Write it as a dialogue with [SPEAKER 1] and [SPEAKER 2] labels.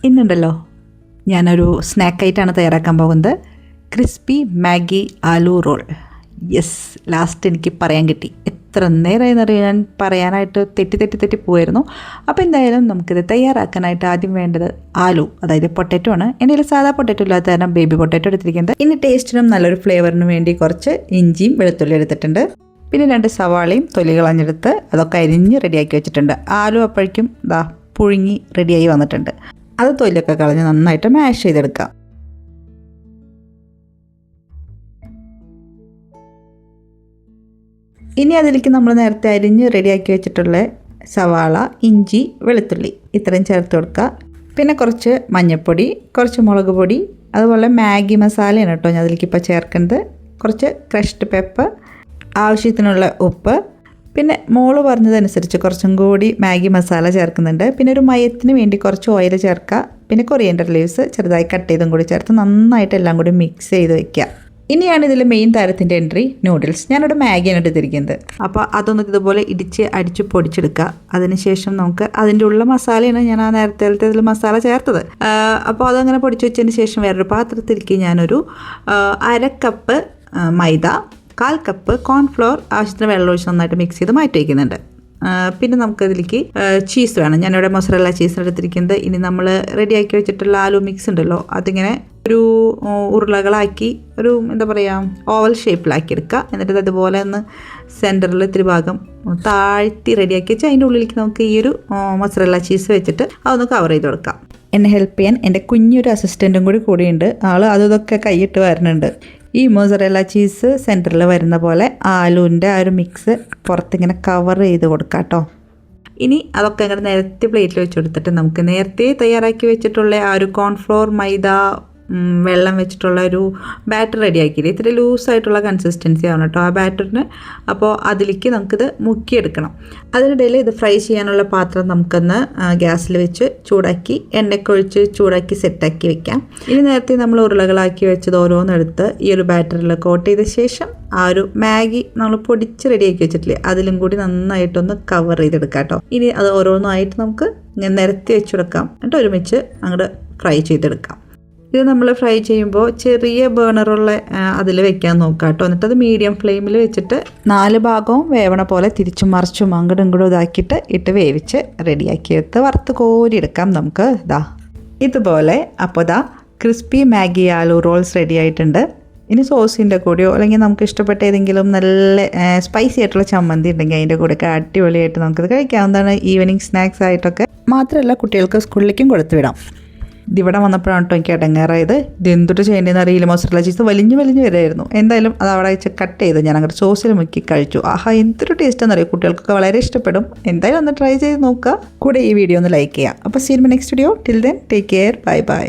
[SPEAKER 1] ഇന്നുണ്ടല്ലോ ഞാനൊരു സ്നാക്കായിട്ടാണ് തയ്യാറാക്കാൻ പോകുന്നത്. Crispy Maggi aloo roll. Yes, last എനിക്ക് പറയാൻ കിട്ടി. എത്ര നേരമായി എന്നറിയാൻ ഞാൻ പറയാനായിട്ട് തെറ്റി പോയിരുന്നു. അപ്പോൾ എന്തായാലും നമുക്കിത് തയ്യാറാക്കാനായിട്ട് ആദ്യം വേണ്ടത് ആലു, അതായത് പൊട്ടാറ്റോ ആണ്. എൻ്റെ കയ്യിൽ സാധാ പൊട്ടാറ്റോ ഇല്ലാത്ത കാരണം ബേബി പൊട്ടാറ്റോ എടുത്തിരിക്കുന്നത്. ഇനി ടേസ്റ്റിനും നല്ലൊരു ഫ്ലേവറിനും വേണ്ടി കുറച്ച് ഇഞ്ചിയും വെളുത്തുള്ളി എടുത്തിട്ടുണ്ട്. പിന്നെ 2 സവാളയും തൊലി കളഞ്ഞെടുത്ത് അതൊക്കെ അരിഞ്ഞ് റെഡിയാക്കി വെച്ചിട്ടുണ്ട്. ആലു അപ്പോഴേക്കും പുഴുങ്ങി റെഡിയായി വന്നിട്ടുണ്ട്. അത് തൊലിയൊക്കെ കളഞ്ഞ് നന്നായിട്ട് മാഷ് ചെയ്തെടുക്കാം. ഇനി അതിലേക്ക് നമ്മൾ നേരത്തെ അരിഞ്ഞ് റെഡിയാക്കി വെച്ചിട്ടുള്ള സവാള, ഇഞ്ചി, വെളുത്തുള്ളി ഇത്രയും ചേർത്ത് കൊടുക്കുക. പിന്നെ കുറച്ച് മഞ്ഞൾപ്പൊടി, കുറച്ച് മുളക് പൊടി, അതുപോലെ മാഗി മസാലയാണ് കേട്ടോ ഞാൻ അതിലേക്ക് ഇപ്പോൾ ചേർക്കുന്നത്. കുറച്ച് ക്രഷ്ഡ് പെപ്പർ, ആവശ്യത്തിനുള്ള ഉപ്പ്, പിന്നെ മോള് പറഞ്ഞതനുസരിച്ച് കുറച്ചും കൂടി മാഗി മസാല ചേർക്കുന്നുണ്ട്. പിന്നെ ഒരു മയത്തിന് വേണ്ടി കുറച്ച് ഓയിൽ ചേർക്കുക. പിന്നെ കൊറിയൻഡർ ലീവ്സ് ചെറുതായി കട്ട് ചെയ്തും കൂടി ചേർത്ത് നന്നായിട്ട് എല്ലാം കൂടി മിക്സ് ചെയ്ത് വയ്ക്കുക. ഇനിയാണ് ഇതിൽ മെയിൻ താരത്തിൻ്റെ എൻട്രി, നൂഡിൽസ്. ഞാനിവിടെ മാഗിയാണ് എടുത്തിരിക്കുന്നത്. അപ്പോൾ അതൊന്ന് ഇതുപോലെ അടിച്ച് പൊടിച്ചെടുക്കുക. അതിനുശേഷം നമുക്ക് അതിൻ്റെ ഉള്ള മസാലയാണ് ഞാൻ ആ നേരത്തെ ഇതിൽ മസാല ചേർത്തത്. അപ്പോൾ അതങ്ങനെ പൊടിച്ച് വെച്ചതിന് ശേഷം വേറൊരു പാത്രത്തിലേക്ക് ഞാനൊരു 1/2 കപ്പ് മൈദ, 1/4 കപ്പ് കോൺഫ്ലോർ, ആവശ്യത്തിന് വെള്ളം ഒഴിച്ച് നന്നായിട്ട് മിക്സ് ചെയ്ത് മാറ്റി വയ്ക്കുന്നുണ്ട്. പിന്നെ നമുക്കതിലേക്ക് ചീസ് വേണം. ഞാനിവിടെ മൊസറല്ല ചീസ് എടുത്തിരിക്കുന്നത്. ഇനി നമ്മൾ റെഡിയാക്കി വെച്ചിട്ടുള്ള ആലു മിക്സ് ഉണ്ടല്ലോ, അതിങ്ങനെ ഒരു ഉരുളകളാക്കി ഒരു എന്താ പറയുക ഓവൽ ഷേപ്പിലാക്കി എടുക്കുക. എന്നിട്ട് അതുപോലെ ഒന്ന് സെൻറ്ററിൽ ഇത്തിരി ഭാഗം താഴ്ത്തി റെഡിയാക്കി വെച്ച് അതിൻ്റെ ഉള്ളിലേക്ക് നമുക്ക് ഈ ഒരു മൊസറല്ല ചീസ് വെച്ചിട്ട് അതൊന്ന് കവർ ചെയ്ത് കൊടുക്കാം. എന്നെ ഹെൽപ്പ് ചെയ്യാൻ എൻ്റെ കുഞ്ഞൊരു അസിസ്റ്റൻറ്റും കൂടിയുണ്ട്. ആൾ അതൊക്കെ കൈയിട്ട് വരുന്നുണ്ട്. ഈ മൊസറല്ല ചീസ് സെൻറ്ററിൽ വരുന്ന പോലെ ആലുവിൻ്റെ ആ ഒരു മിക്സ് പുറത്തിങ്ങനെ കവർ ചെയ്ത് കൊടുക്കാം കേട്ടോ. ഇനി അതൊക്കെ അങ്ങനെ നേരത്തെ പ്ലേറ്റിൽ വെച്ച് കൊടുത്തിട്ട് നമുക്ക് നേരത്തെ തയ്യാറാക്കി വെച്ചിട്ടുള്ള ആ ഒരു കോൺഫ്ലോർ, മൈദ, വെള്ളം വെച്ചിട്ടുള്ള ഒരു ബാറ്റർ റെഡിയാക്കിയില്ലേ, ഇത്തിരി ലൂസായിട്ടുള്ള കൺസിസ്റ്റൻസി ആവണം കേട്ടോ ആ ബാറ്ററിന്. അപ്പോൾ അതിലേക്ക് നമുക്കിത് മുക്കിയെടുക്കണം. അതിനിടയിൽ ഇത് ഫ്രൈ ചെയ്യാനുള്ള പാത്രം നമുക്കൊന്ന് ഗ്യാസിൽ വെച്ച് ചൂടാക്കി എണ്ണയൊക്കെ ഒഴിച്ച് ചൂടാക്കി സെറ്റാക്കി വെക്കാം. ഇനി നേരത്തെ നമ്മൾ ഉരുളകളാക്കി വെച്ചത് ഓരോന്നെടുത്ത് ഈ ഒരു ബാറ്ററിൽ കോട്ട് ചെയ്ത ശേഷം ആ ഒരു മാഗി നമ്മൾ പൊടിച്ച് റെഡിയാക്കി വെച്ചിട്ടില്ലേ അതിലും കൂടി നന്നായിട്ടൊന്ന് കവർ ചെയ്തെടുക്കാം കേട്ടോ. ഇനി അത് ഓരോന്നായിട്ട് നമുക്ക് നിരത്തി വെച്ച് കൊടുക്കാം. എന്നിട്ട് ഒരുമിച്ച് അങ്ങോട്ട് ഫ്രൈ ചെയ്തെടുക്കാം. ഇത് നമ്മൾ ഫ്രൈ ചെയ്യുമ്പോൾ ചെറിയ ബേണറുള്ള അതിൽ വെക്കാൻ നോക്കാം കേട്ടോ. എന്നിട്ട് അത് മീഡിയം ഫ്ലെയിമിൽ വെച്ചിട്ട് 4 ഭാഗവും വേവണ പോലെ തിരിച്ചും മറിച്ചും അങ്ങോട്ടും ഇങ്ങോട്ടും ഇട്ട് വേവിച്ച് റെഡിയാക്കി എടുത്ത് വറുത്ത് കോരിയെടുക്കാം നമുക്ക്. ഇതുപോലെ. അപ്പോൾ crispy Maggi aloo rolls ready ആയിട്ടുണ്ട്. ഇനി സോസിൻ്റെ കൂടെയോ അല്ലെങ്കിൽ നമുക്ക് ഇഷ്ടപ്പെട്ട ഏതെങ്കിലും നല്ല സ്പൈസി ആയിട്ടുള്ള ചമ്മന്തി ഉണ്ടെങ്കിൽ അതിൻ്റെ കൂടെയൊക്കെ അടിപൊളിയായിട്ട് നമുക്കിത് കഴിക്കാവുന്നതാണ്. ഈവനിങ് സ്നാക്സ് ആയിട്ടൊക്കെ മാത്രമല്ല കുട്ടികൾക്ക് സ്കൂളിലേക്കും കൊടുത്തു വിടാം. ഇതിവിടെ വന്നപ്പോഴാണ് കേട്ടോ എനിക്ക് ഇടങ്ങേറായത്. ഇത് എന്തൊട്ട് ചെയ്യേണ്ടതെന്ന് അറിയില്ല. മൊസറല്ല ചീസ് വലിഞ്ഞ് വരുമായിരുന്നു. എന്തായാലും അത് അവിടെ വെച്ച് കട്ട് ചെയ്ത് ഞാൻ അങ്ങോട്ട് സോസിൽ മുക്കി കഴിച്ചു. എന്തൊരു ടേസ്റ്റ് എന്നറിയാം. കുട്ടികൾക്കൊക്കെ വളരെ ഇഷ്ടപ്പെടും. എന്തായാലും ഒന്ന് ട്രൈ ചെയ്ത് നോക്കുക. കൂടെ ഈ വീഡിയോ ഒന്ന് ലൈക്ക് ചെയ്യുക. അപ്പോൾ see you in my next video. Till then take care. By.